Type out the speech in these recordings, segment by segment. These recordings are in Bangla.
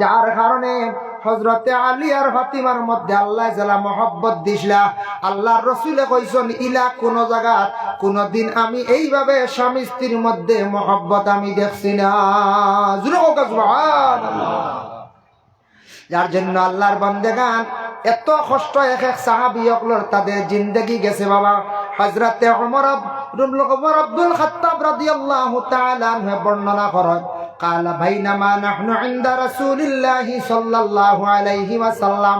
যার কারণে হযরতে আলী আর ফাতিমার মধ্যে আল্লাহ জালা মহব্বত দিছলা। আল্লাহর রাসূলে কইছেন ইলা কোন জায়গা কোনদিন আমি এইভাবে স্বামী স্ত্রীর মধ্যে মহব্বত আমি দেখছি না। জোরে কোকা সুবহানাল্লাহ। যার জন্য আল্লাহর বান্দাগান এত কষ্ট এক এক সাহাবী হকলর তাদের জিন্দেগি গেছে বাবা। হযরতে ওমর আব্দুল খাত্তাব রাদিয়াল্লাহু তাআলা আনহু বর্ণনা করেন قال بينما نحن عند رسول الله صلى الله عليه وسلم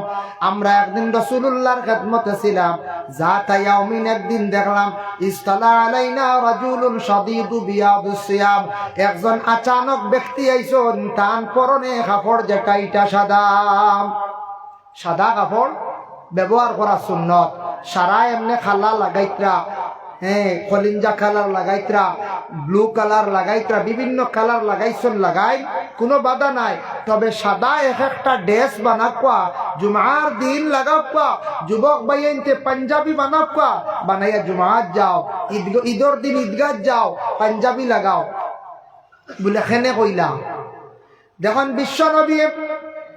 আমরা একদিন রাসূলুল্লাহর খিদমতে ছিলাম। যাতা ইয়াউমিন একদিন দেখলাম ইসতালা আলাইনা রাজুলুন শাদীদু বিয়াদুস সিয়াব, একজন আচানক ব্যক্তি আইছেন তান পরনে কাপড় যেটা এটা সাদা। সাদা কাপড় ব্যবহার করা সুন্নত। সারা এমনি খালা লাগাইত্রা, কলিঞ্জা কালার লাগাইত্রা, ব্লু কালার লাগাইত্রা, বিভিন্ন কালার লাগাইছন লাগাই, কোনো বাধা নাই। তবে সাদা এক একটা ড্রেস বানাকা জুমার দিন লাগাকা, যুবক ভাইয়েনতে পাঞ্জাবি বানাকা, বানাইয়া জুমাত যাও, ঈদর দিন ঈদগাহ যাও, পাঞ্জাবি লাগাও বলে খেনে কইলা। দেখুন বিশ্ব নবী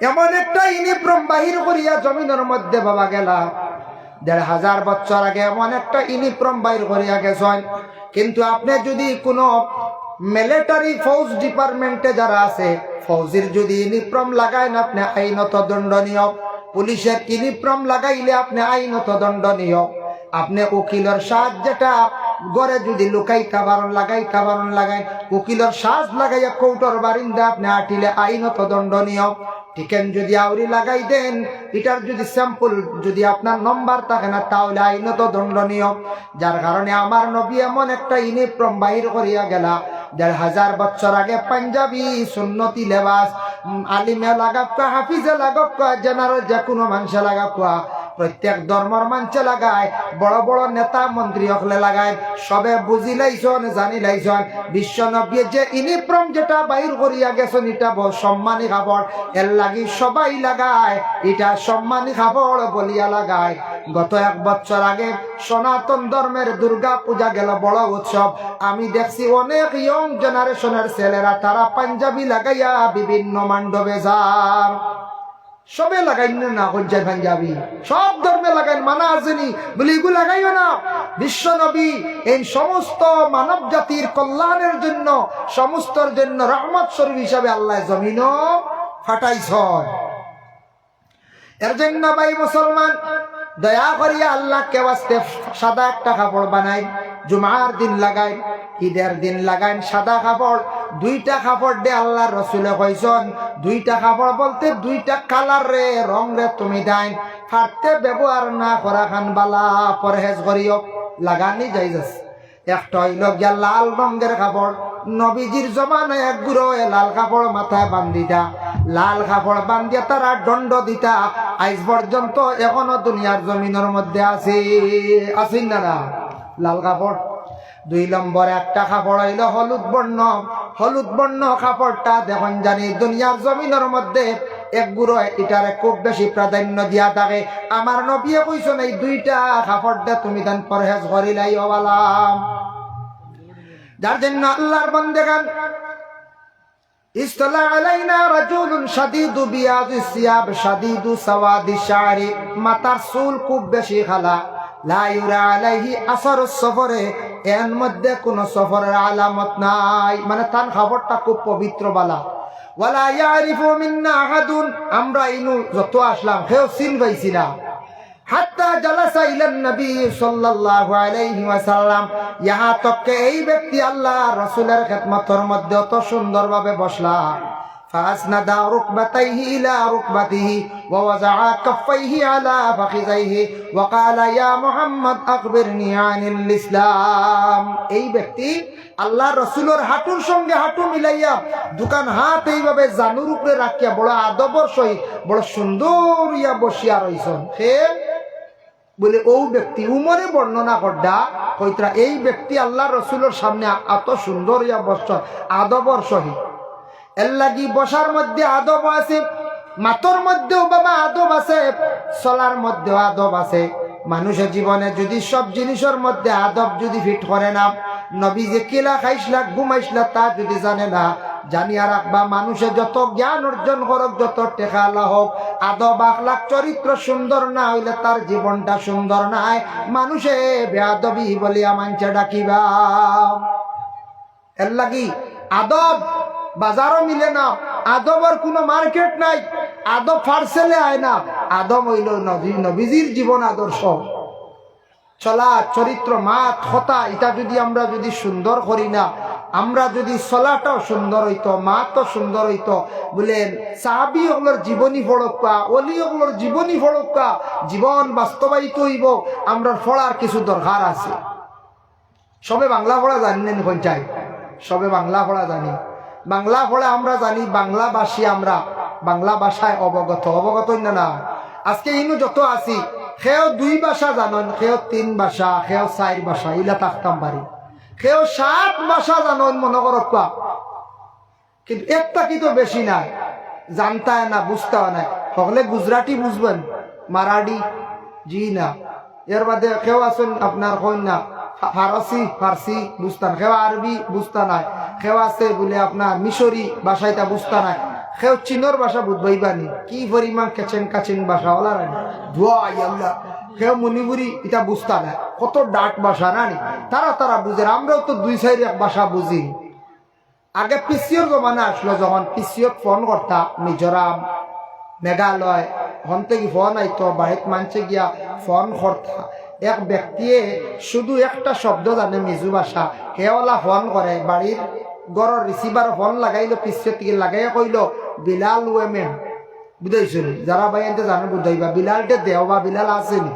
এমন একটা ইউনিফর্ম বাহির করিয়া জমিনের মধ্যে বাবা গেলা। ১,৫০০ বছর আগে এমন একটা ইউনিফর্ম বাইর করিয়া গেছেন। কিন্তু আপনি যদি কোনো মিলিটারি ফৌজ ডিপার্টমেন্টে যারা আছে, ফৌজির যদি ইউনিফর্ম লাগায় না আপনি আইনত দণ্ডনীয়। পুলিশের ইউনিফর্ম লাগাইলে আপনি আইনত দণ্ডনীয়। আপনি উকিলের সাজ যেটা গড়ে যদি লুকাইতা বারণ লাগাইতা বারণ লাগাই, উকিলের সাজ লাগাইয়া কৌটোর বারিন্দা আপনি আটিলে আইনত দণ্ডনীয়। টিকেন যদি আউরি লাগাই দেন, এটার যদি স্যাম্পল যদি আপনার নম্বর থাকে না তাহলে আইনত দণ্ডনীয়। যার কারণে আমার নবী এমন একটা ইউনিফর্ম বাহির করিয়া গেলা। ১,৫০০ বছর আগে পাঞ্জাবি সুন্নতি লেবাস আলিমে লাগাকা, হাফিজে লাগাকা, জেনারেল যে কোনো মানুষে লাগাকা, প্রত্যেক ধর্মের মানুষে লাগায়, বড় বড় নেতা মন্ত্রী হকলে লাগায়। সবে বুঝি লাইছন জানি লাইছন বিশ্ব নবী যে ইউনিফর্ম যেটা বাহির করিয়া গেছেন এটা সম্মানী কাপড়, এর লাগি সবাই লাগায়, এটা সম্মানী কাপড় বলিয়া লাগায়। গত ১ বছর আগে সনাতন ধর্মের দুর্গা পূজা গেল, বড় উৎসব। আমি দেখছি অনেক ইয়ং জেনারেশনের ছেলেরা তারা পাঞ্জাবি লাগাইয়া বিভিন্ন মণ্ডপে যান। সবে লাগাইন না হজ্জায় পাঞ্জাবি, সব ধর্মে লাগাইন, মানা আসেনি বলে এগুলো লাগাইও না। বিশ্ব নবী এই সমস্ত মানব জাতির কল্যাণের জন্য, সমস্তর জন্য রহমত স্বরূপ হিসাবে আল্লাহ জমিন ফাটাইছ। এর জন্য ভাই মুসলমান দয়া করিয়া আল্লাহকে ওয়াস্তে সাদা একটা কাপড় বানাই, জুমার দিন লাগাই, ঈদের দিন লাগাইন সাদা কাপড়। 2টা কাপড় দে আল্লাহ রসুলে কইছেন, 2টা কাপড় বলতে 2টা কালার রে, রং রে তুমি দাইন ফাটতে ব্যবহার না করা খান বালা, পরহেজ করিও, লাগানি যাইজ। একটা হইল গিয়া লাল রঙের কাপড়। নবীজির জমানায় এক গুরো লাল কাপড় মাথায় বান্ধিতা, লাল কাপড় বান্ধিয়া তারা দণ্ড দিতা। আজ পর্যন্ত এখনো দুনিয়ার জমিনের মধ্যে আছে না লাল কাপড়। 2 নম্বর একটা কাপড় হইল হলুদ বর্ণ। হলুদ বর্ণ কাপড়টা দেখুন জানি দুনিয়ার জমিনের মধ্যে এক গুরো এটারে খুব বেশি প্রাধান্য দিয়া থাকে। আমার নবী কইছেন এই 2টা কাপড়টা তুমি দেন পরহেজ করিলাই ওয়ালাম। যার জন্য আল্লাহর বান্দাগান ইসতালা আলাইনা রাজুলুন শাদীদু বিয়াদিস সিয়াব শাদীদু সাওয়াদিশ শারি, মাথার চুল খুব বেশি খালা, লা ইউরা আলাইহি আসরুস সফরে, এর মধ্যে কোন সফরের আলামত নাই, মানে তার খবরটা খুব পবিত্র বালা। ওয়ালা ইয়ারিফু মিন্না আহাদুন, আমরা ইনু যত আসলাম কেউ চিন পাইছি না। হাত্তা জালাসা ইলান নবী সাল্লাল্লাহু আলাইহি ওয়াসাল্লাম, ইহা তক এই ব্যক্তি আল্লাহ রাসূলের খিদমতের মধ্যে অত সুন্দরভাবে বসলা। ফাসনাদা রুকবাতাইহি ইলা রুকবাতিহি ওয়া ওয়াযআ কাফাইহি আলা ফাখিযাইহি ওয়া ক্বালা ইয়া মুহাম্মদ আখবিরনি আনিল ইসলাম। এই ব্যক্তি আল্লাহ রাসূলের হাঁটুর সঙ্গে হাঁটু মিলাইয়া দুকান হাত এইভাবে জানুর উপরে রাখিয়া বড় আদবর সহিত বড় সুন্দর ইয়া বসিয়া রইছেন। বলে ও ব্যক্তি উমরে বর্ণনা করডা কইত্রা এই ব্যক্তি আল্লাহ রসুলের সামনে এত সুন্দর ইয়া বসছ আদবর সহিত। এর লাগি বসার মধ্যে আদব আছে, মাতর মধ্যেও বাবা আদব আছে, চলার মধ্যেও আদব আছে। মানুষের জীবনে যদি সব জিনিসের মধ্যে আদব যদি ফিট করে না, নবী যে কেলা খাইসলা ঘুমাইসলা তা যদি জানে না, জানিয়া রাখবা মানুষে যত জ্ঞান অর্জন করুক, যত টেকালা হোক, আদব আখলাক চরিত্র সুন্দর না হইলে তার জীবনটা সুন্দর নাই। মানুষে বেয়াদবি বলিয়া মানছে ডাকিবা। এর লাগি আদব বাজারও মিলে না, আদবের কোনো মার্কেট নাই, আদব পার্সেলে আয় না। আদব হইল নবীজির জীবন আদর্শ, চলা চরিত্র, মাত কথা, এটা যদি আমরা যদি সুন্দর করি না, আমরা যদি চলাটাও সুন্দর হইতো, মাতও সুন্দর হইতো, বলেন সাহাবি ওগুলোর জীবনী ফড়কা, অলি ওগুলোর জীবনী ফড়কা, জীবন বাস্তবায়িত হইব। আমরা পড়ার কিছু দরকার আছে। সবে বাংলা পড়া জানেন কোনটাই? সবে বাংলা পড়া জানি, বাংলা পড়া আমরা জানি, বাংলাভাষী আমরা, বাংলা ভাষায় অবগত না। আজকে ইনু যত আছি, সেও 2 ভাষা জানেন, সেও 3 ভাষা, সেও 4 ভাষা, ইলা থাকতাম পারি। সেও 7 ভাষা জানেন মনে করক, কিন্তু একটা কিন্তু বেশি নাই, জানতায় না, বুঝতেও নাই। সকলে গুজরাটি বুঝবেন, মারাঠি জি না, এর বাদে কেউ আছেন আপনার কন্যা ফার্সি বুঝতান, কেউ আরবি বুঝতা নাই, কেউ আছে বলে আপনার মিশরি ভাষা এটা বুঝতা নাই, কেউ চীনের ভাষা বুঝবাইবানি, কি পরিমাণ কেচেন কাচিন ভাষা ওলা রানি ধোয়া, কেউ মণিপুরি এটা বুঝতা নাই, কত ডাক ভাষা রানি, তারা বুঝে। আমরাও তো 2-4 ভাষা বুঝি। আগে পিসিওর জমানা আসলো, যখন পিসিওর ফোন করতা মিজোরাম, মেঘালয়, হন থেকে ফোন আইতো, বাড়িত মানছে গিয়া ফোন করতা, এক ব্যক্তিয়ে শুধু একটা শব্দ জানে মিজু ভাষা, হেওয়ালা ফোন করে, বাড়ির গড়ের রিসিভার ফোন লাগাইলো, পিসিওর থেকে লাগাইয়া কইল বিলাল ওয়েমেন, বুঝাইছেন? যারা ভাই এনতে জানে বুঝাইবা, বিলালটে দেও বা বিলাল আসেনি।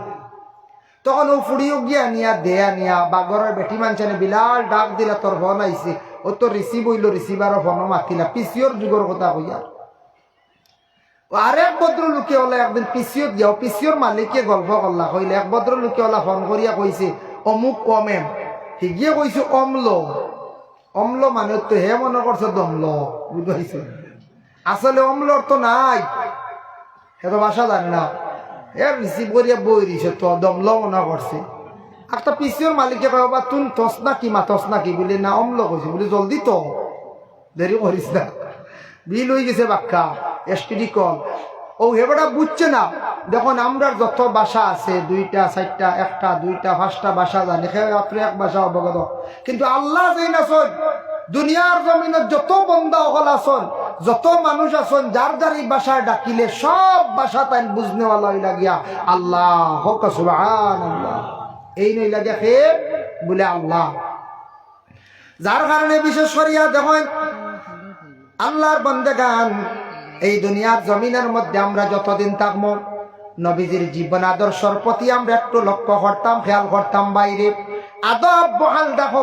তখন ও ফুড়িও গিয়া নিয়া দেয়া নিয়া বাগরের বেটি মানছানে বিলাল ডাক দিলা, তোর ফোন আইছে, ও তো রিসিভ হইল, রিসিভার ফোনও মাতিলা, পিসিওর যুগের কথা কইয়া। আরেক ভদ্রলোকে ওলা একদিন পিসিওর যাও, পিসিওর মালিককে গল্প করলা, কইলে এক ভদ্রলোকে ওলা ফোন করিয়া কইছে অমুক অমেম, হিগিয়ে কইছে অম্ল। অম্ল মানে তো হে মনে করছে দমল, বুঝতে, আসলে অম্লর তো নাই, হে তো ভাষা জানে না, এর রিসিভ করিয়া বই দিছে, তো দমল মনে করছে। একটা পিসিওর মালিককে কয় বা তুই তস নাকি মাতস নাকি, বলে না অম্ল কইছে, বলে জলদি তো, দেরি করিস না, বিল হয়ে গেছে বাক্কা এসপিডি কল। ও হেবাটা বুঝছে না। দেখুন আমরা যত ভাষা আছে, 2টা 4টা 1টা 2টা 5টা ভাষা জানি, আপনি এক ভাষা অবগত, কিন্তু আল্লাহ যেই নাচন দুনিয়ার জমিনে যত বন্দা হল আসন, যত মানুষ আসন, যার যার এই ভাষায় ডাকিলে সব ভাষা তাই বুঝনেওয়ালা হইলা গিয়া আল্লাহ হোক সুবহানাল্লাহ, এই নই লাগে হে বলে আল্লাহ। যার কারণে বিশেষ করিয়া দেখেন আল্লাহর বান্দাগান, এই দুনিয়ার জমিনের মধ্যে আমরা যতদিন থাকবো, নবীজির জীবন আদর্শের প্রতি আমরা একটু লক্ষ্য করতাম, খেয়াল করতাম। বাইরে আদব বহাল দেখো,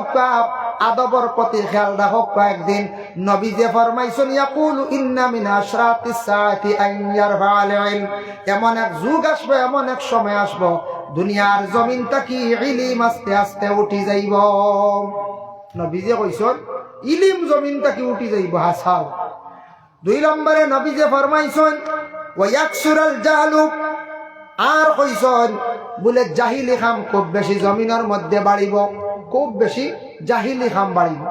আদবর প্রতি খেয়াল রাখো। কয়েকদিন নবী যে ফরমাইছেন, ইয়াকুলু ইন্না মিন আশরাতিস সাআতি আন ইয়ারফা'আল ইলম, এমন এক যুগ আসবে, এমন এক সময় আসবে, দুনিয়ার জমিনটা কি ইলম আস্তে আস্তে উঠি যাইব। নবী যে কইছেন ইলম জমিনটা কি উঠি যাইব, হাসাও। 2 নম্বরে নবী যে ফরমাইছেন ওয়া ইয়াকসুরাল জাহলু, আর কইছেন বলে জাহিলি খাম খুব বেশি জমিনের মধ্যে বাড়িব, খুব বেশি জাহিলি খাম বাড়িব।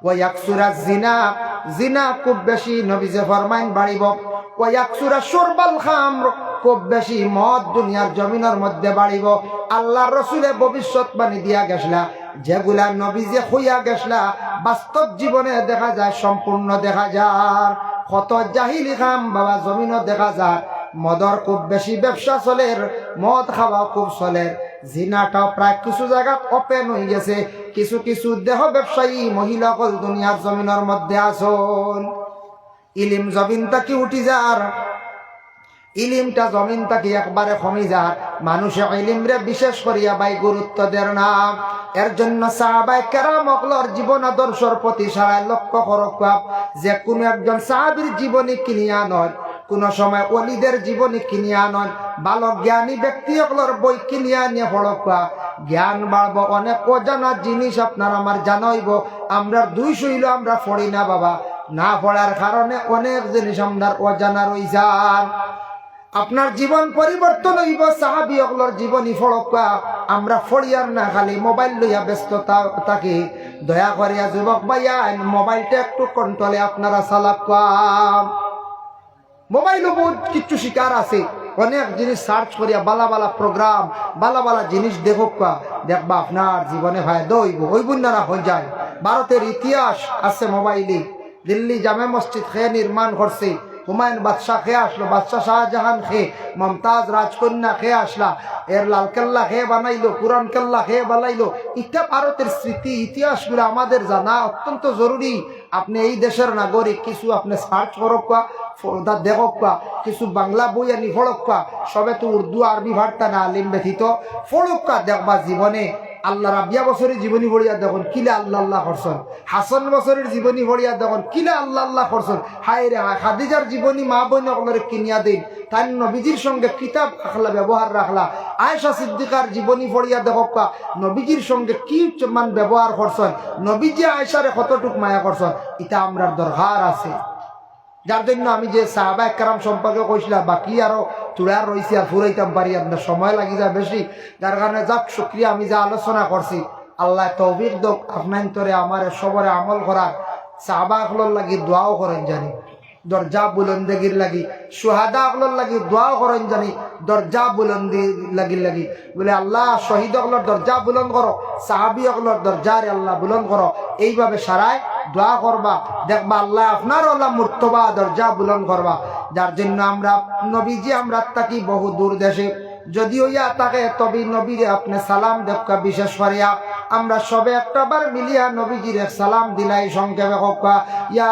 ওয়া ইয়াকসুরাজ জিনা, জিনা খুব বেশি নবী যে ফরমাইন বাড়িব। ওয়া ইয়াকসুরা শুরবাল খামর, খুব বেশি মদ দুনিয়ার জমিনের মধ্যে বাড়িব। আল্লাহর রাসূলে ভবিষ্যৎবাণী দিয়া গেছলা, যেগুলা নবী যে হইয়া গেছলা বাস্তব জীবনে দেখা যায়, সম্পূর্ণ দেখা যায়। কত জাহিলি খাম বাবা জমিনও দেখা যায়। মদর খুব বেশি ব্যবসা চলে, মদ খাওয়া খুব চলে। জিনাটাও প্রায় কিছু জায়গা ওপেন হয়ে গেছে। কিছু কিছু দেহ ব্যবসায়ী মহিলাকল দুনিয়ার জমিনের মধ্যে আসল। ইলিম জমিনটা কি উঠি যার, ইলিমটা জমিনটা কি একবারে কমে যার। মানুষে ইলিমরে বিশেষ করিয়া বাই গুরুত্ব দেন না। এর জন্য সাহাবায়ে কেরাম ওগুলোর জীবন আদর্শের প্রতি সারায় লক্ষ্য করক, যে কোনো একজন সাহাবীর জীবনী কিনিয়া নয়, কোন সময় ওলিদের জীবনী কিনিয়া নয়, ভালো জ্ঞানী ব্যক্তি ওগুলোর বই কিনিয়া নিয়ে পড়ক, জ্ঞান বাড়ব। অনেক অজানা জিনিস আপনার আমার জানাইব। আমরা 200 হইল আমরা পড়ি না বাবা, না পড়ার কারণে অনেক জিনিস আমরা অজানা রই যান। আপনার জীবন পরিবর্তন হইব সাহাবী হকলর জীবনী ফড়কা আমরা ফড়িয়ার না খালি মোবাইল লইয়া ব্যস্ততা থাকি দয়া করিয়া যুবক ভাইয়া মোবাইলটা একটু কন্ট্রোলে আপনারা চালাকা মোবাইলও বহুত কিছু শিকার আছে অনেক জিনিস সার্চ করিয়া বালা বালা প্রোগ্রাম বালা বালা জিনিস দেখোকা দেখবা আপনার জীবনে ফায়দা হইব না হয়ে যায় ভারতের ইতিহাস আছে মোবাইলে দিল্লি জামে মসজিদ খেয়ে নির্মাণ করছে হুমায়ুন বাদশাহ খেয়ে আসলো বাদশাহ শাহজাহান খেয়ে মমতাজ রাজকন্যা খেয়ে আসলা এর লালকেল্লা খেয়ে বানাইলো পুরান কেল্লা খেয়ে বানাইলো এটা ভারতের স্মৃতি ইতিহাসগুলো আমাদের জানা অত্যন্ত জরুরি আপনি এই দেশের নাগরিক কিছু আপনি সার্চ করকা দেখকা কিছু বাংলা বই আনি ফড়কা সবে তো উর্দু আরবি ভার্তা না আলিম ব্যথিত ফড়কা দেখবা জীবনে আল্লাহ রাবিয়া বছরের জীবনী ভরিয়া দেখুন কিলা আল্লাহ আল্লাহ করছেন হাসান বছরের জীবনী ভরিয়া দেখুন কিলা আল্লাহ আল্লাহ করছেন হায় রে হায় খাদিজার জীবনী মা বোন সকলের কিনিয়া দিন তাই নবীজির সঙ্গে কিতাব রাখলা ব্যবহার রাখলা আয়েশা সিদ্দিকার জীবনী ভরিয়া দেখকা নবীজির সঙ্গে কি মান ব্যবহার করছেন নবীজি আয়েশারে কতটুক মায়া করছেন এটা আমরা দরকার আছে যার জন্য আমি যে সাহাবা একরাম সম্পর্কে কইছিলাম বাকি আরো চূড়ার রয়েছে আর ফুরাইতাম পারি আপনার সময় লাগি যায় বেশি যার কারণে যাক শুক্রিয়া আমি যা আলোচনা করছি আল্লাহ তৌফিক দোক আপনার তরে আমার সবরে আমল করার সাহাবা হলর লাগি দোয়াও করেন জানি দরজা বুলন্দিগির লাগি সুহাদা হলর লাগি দোয়াও করেন জানি দরজা বুলন্দি লাগি বলে আল্লাহ শহীদ হলর দরজা বুলন্দ করো সাহাবি হলর দরজারে আল্লাহ বুলন্দ করো এইভাবে সারায় দোয়া করবা দেখবা আল্লাহ আপনার আল্লাহ মুর্তবা দরজা বুলন্দ করবা যার জন্য আমরা নবীজি আমরা থাকি বহু দূর দেশে যদিও ইয়া তাকে তবে নবীরে আপনি সালাম দেখকা বিশেষ করিয়া আমরা সবে একটা বার মিলিয়া নবীজির সালাম দিলাই সংক্ষেপে ইয়া